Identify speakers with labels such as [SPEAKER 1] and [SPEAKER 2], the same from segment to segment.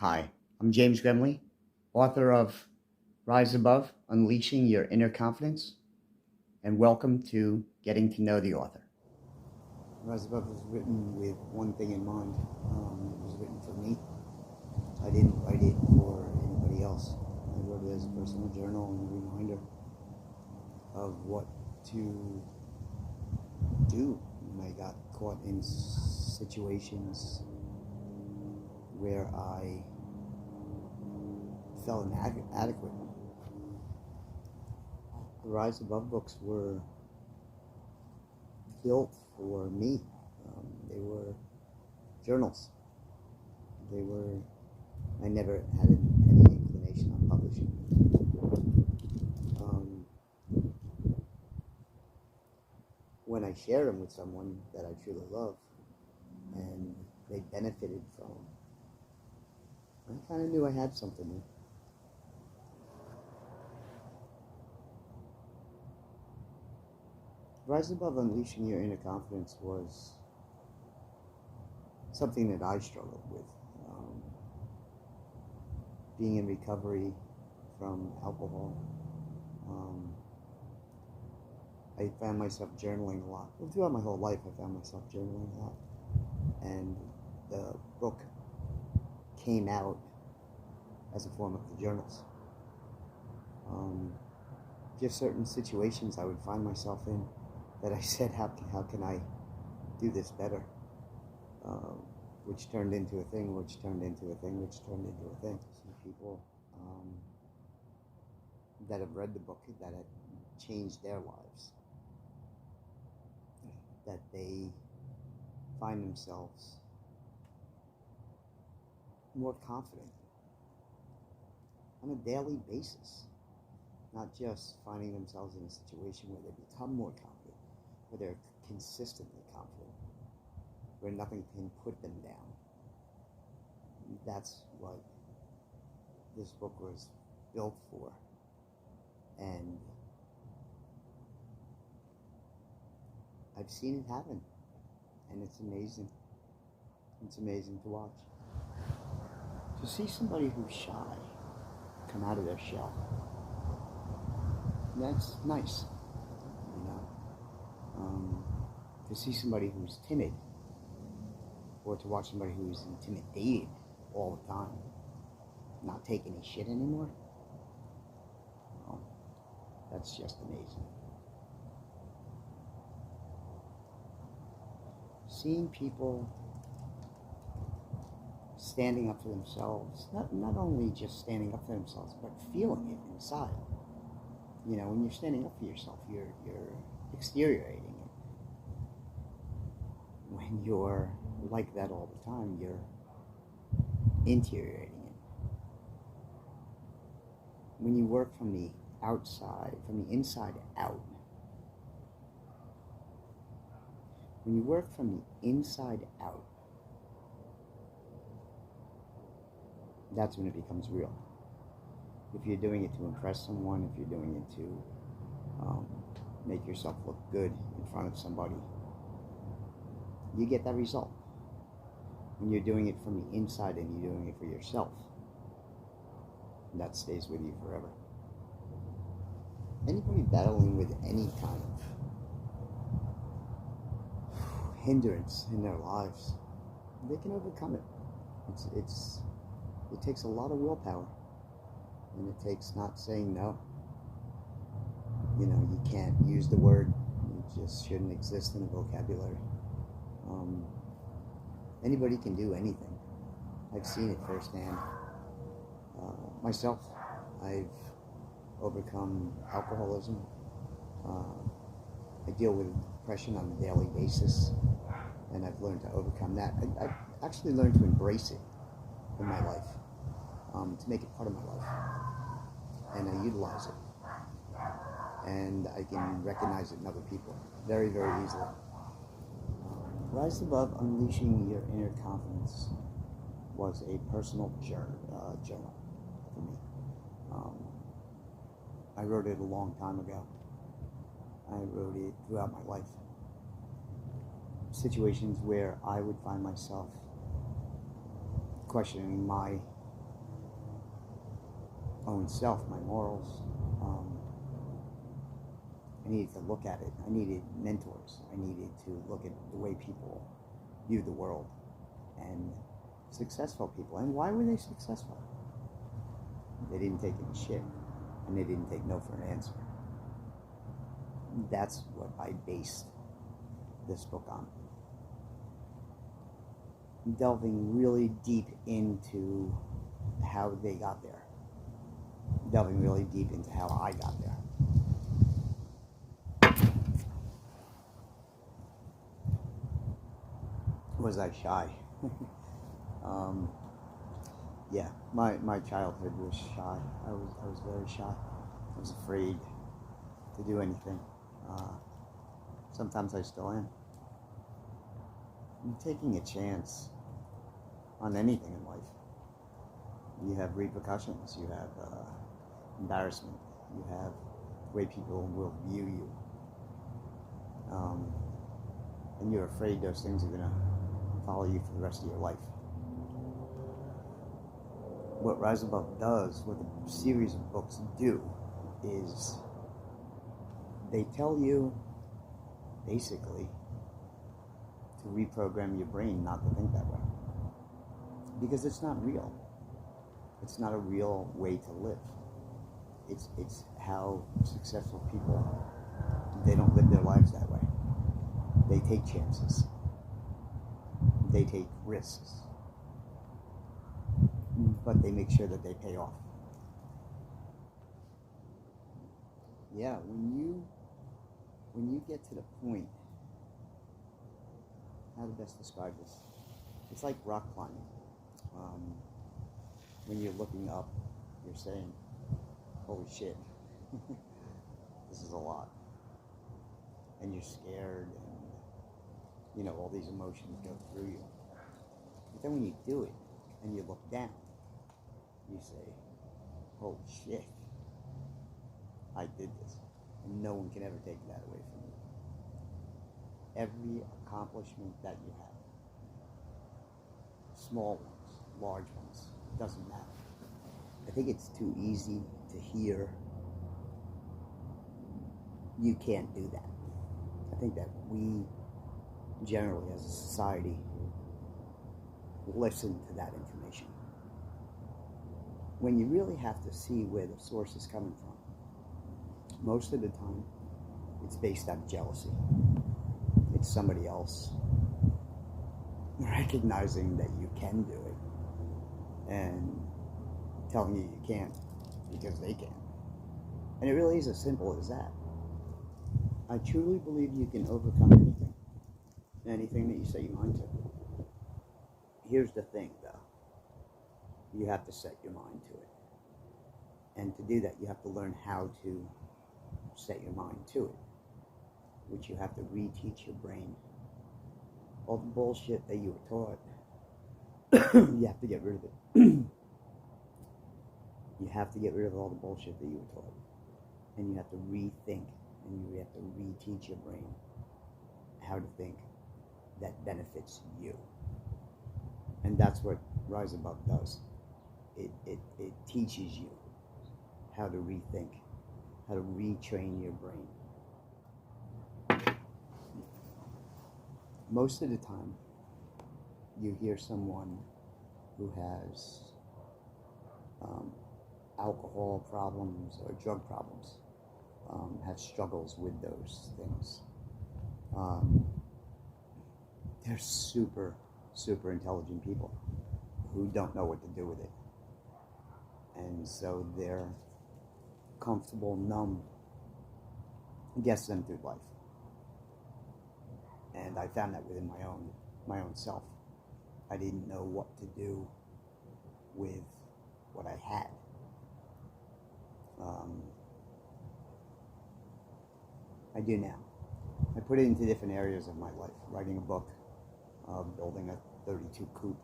[SPEAKER 1] Hi, I'm James Gremley, author of Rise Above Unleashing Your Inner Confidence, and welcome to Getting to Know the Author. Rise Above was written with one thing in mind. It was written for me. I didn't write it for anybody else. I wrote it as a personal journal and a reminder of what to do when I got caught in situations where I felt inadequate. The Rise Above books were built for me. They were journals. I never had any inclination on publishing. When I share them with someone that I truly love and they benefited from them, I kind of knew I had something there. Rise Above Unleashing Your Inner Confidence was something that I struggled with. Being in recovery from alcohol, I found myself journaling a lot. Well, throughout my whole life, I found myself journaling a lot. And the book came out as a form of the journals. Just certain situations I would find myself in that I said, how can I do this better? Which turned into a thing, which turned into a thing, which turned into a thing. Some people that have read the book that had changed their lives, that they find themselves more confident on a daily basis, not just finding themselves in a situation where they become more confident, where they're consistently confident, where nothing can put them down. That's what this book was built for. And I've seen it happen, and it's amazing. It's amazing to watch. To see somebody who's shy come out of their shell, that's nice, you know. To see somebody who's timid, or to watch somebody who's intimidated all the time, not take any shit anymore, well, that's just amazing. Seeing people standing up for themselves, not only just standing up for themselves, but feeling it inside. You know, when you're standing up for yourself, you're exteriorating it. When you're like that all the time, you're interioriting it. When you work from the outside, from the inside out, when you work from the inside out, that's when it becomes real. If you're doing it to impress someone, if you're doing it to make yourself look good in front of somebody, you get that result. When you're doing it from the inside and you're doing it for yourself, that stays with you forever. Anybody battling with any kind of hindrance in their lives, they can overcome it. It takes a lot of willpower, and it takes not saying no. You know, you can't use the word. It just shouldn't exist in the vocabulary. Anybody can do anything. I've seen it firsthand. Myself, I've overcome alcoholism. I deal with depression on a daily basis, and I've learned to overcome that. I've actually learned to embrace it in my life, to make it part of my life, and I utilize it, and I can recognize it in other people very, very easily. Rise Above Unleashing Your Inner Confidence was a personal journal for me. I wrote it a long time ago. I wrote it throughout my life. Situations where I would find myself questioning my own self, my morals. I needed to look at it. I needed mentors. I needed to look at the way people view the world and successful people. And why were they successful? They didn't take any shit, and they didn't take no for an answer. That's what I based this book on. Delving really deep into how they got there. Delving really deep into how I got there. Was I shy? Yeah, my childhood was shy. I was very shy. I was afraid to do anything. Sometimes I still am. Taking a chance on anything in life, you have repercussions. You have embarrassment. You have the way people will view you, and you're afraid those things are gonna follow you for the rest of your life. What Rise Above does, what the series of books do, is they tell you, basically, to reprogram your brain not to think that way. Because it's not real. It's not a real way to live. It's how successful people, they don't live their lives that way. They take chances. They take risks. But they make sure that they pay off. Yeah, when you get to the point, how to best describe this? It's like rock climbing. When you're looking up, you're saying, holy shit, this is a lot. And you're scared, and all these emotions go through you. But then when you do it, and you look down, you say, holy shit, I did this. And no one can ever take that away from you. Every accomplishment that you have, small ones, large ones, doesn't matter. I think it's too easy to hear, you can't do that. I think that we, generally as a society, listen to that information. When you really have to see where the source is coming from, most of the time, it's based on jealousy. It's somebody else recognizing that you can do it and telling you you can't because they can. And it really is as simple as that. I truly believe you can overcome anything that you set your mind to. Here's the thing, though. You have to set your mind to it. And to do that, you have to learn how to set your mind to it, which you have to reteach your brain. All the bullshit that you were taught, you have to get rid of it. You have to get rid of all the bullshit that you were taught. And you have to rethink, and you have to reteach your brain how to think that benefits you. And that's what Rise Above does. It teaches you how to rethink, how to retrain your brain. Most of the time, you hear someone who has alcohol problems or drug problems, have struggles with those things. They're super, super intelligent people who don't know what to do with it. And so they're comfortable, numb, gets them through life. And I found that within my own self. I didn't know what to do with what I had. I do now. I put it into different areas of my life. Writing a book, building a 32 coupe,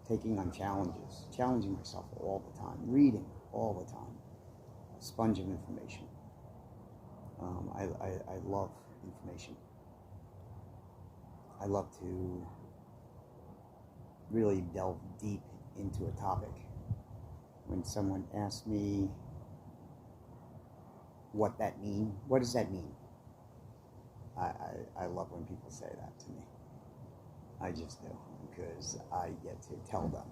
[SPEAKER 1] taking on challenges, challenging myself all the time, reading all the time, a sponge of information. I love information. I love to really delve deep into a topic when someone asks me what does that mean? I love when people say that to me. I just do, because I get to tell them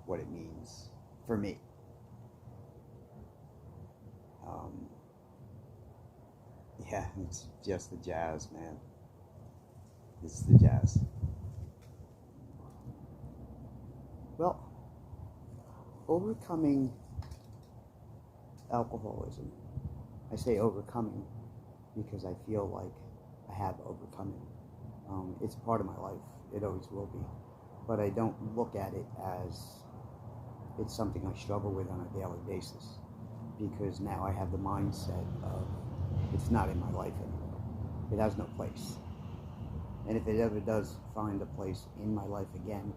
[SPEAKER 1] what it means for me. Yeah, it's just the jazz, man. It's the jazz. Well, overcoming alcoholism. I say overcoming because I feel like I have overcome it. It's part of my life. It always will be. But I don't look at it as it's something I struggle with on a daily basis, because now I have the mindset of it's not in my life anymore. It has no place. And if it ever does find a place in my life again,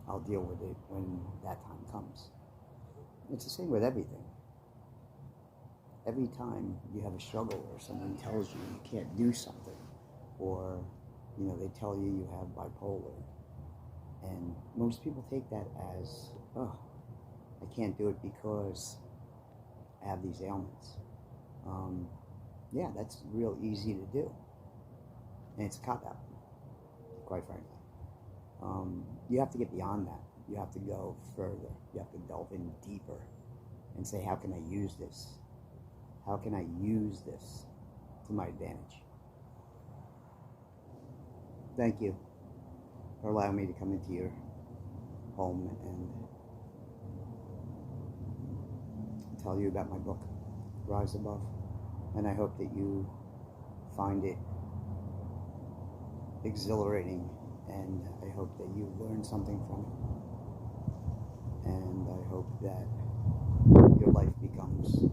[SPEAKER 1] I'll deal with it when that time comes. It's the same with everything. Every time you have a struggle or someone tells you you can't do something, or they tell you you have bipolar, and most people take that as, oh, I can't do it because I have these ailments. Yeah, that's real easy to do, and it's a cop-out, quite frankly. You have to get beyond that. You have to go further. You have to delve in deeper and say, how can I use this? How can I use this to my advantage? Thank you for allowing me to come into your home and tell you about my book, Rise Above. And I hope that you find it exhilarating, and I hope that you learn something from it. And I hope that your life becomes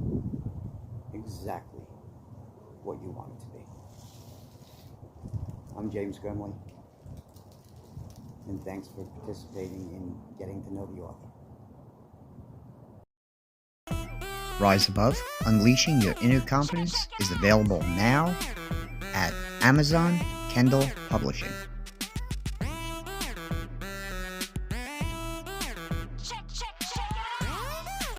[SPEAKER 1] exactly what you want it to be. I'm James Gremley, and thanks for participating in getting to know the author. Rise Above, Unleashing Your Inner Confidence is available now at Amazon Kindle Publishing.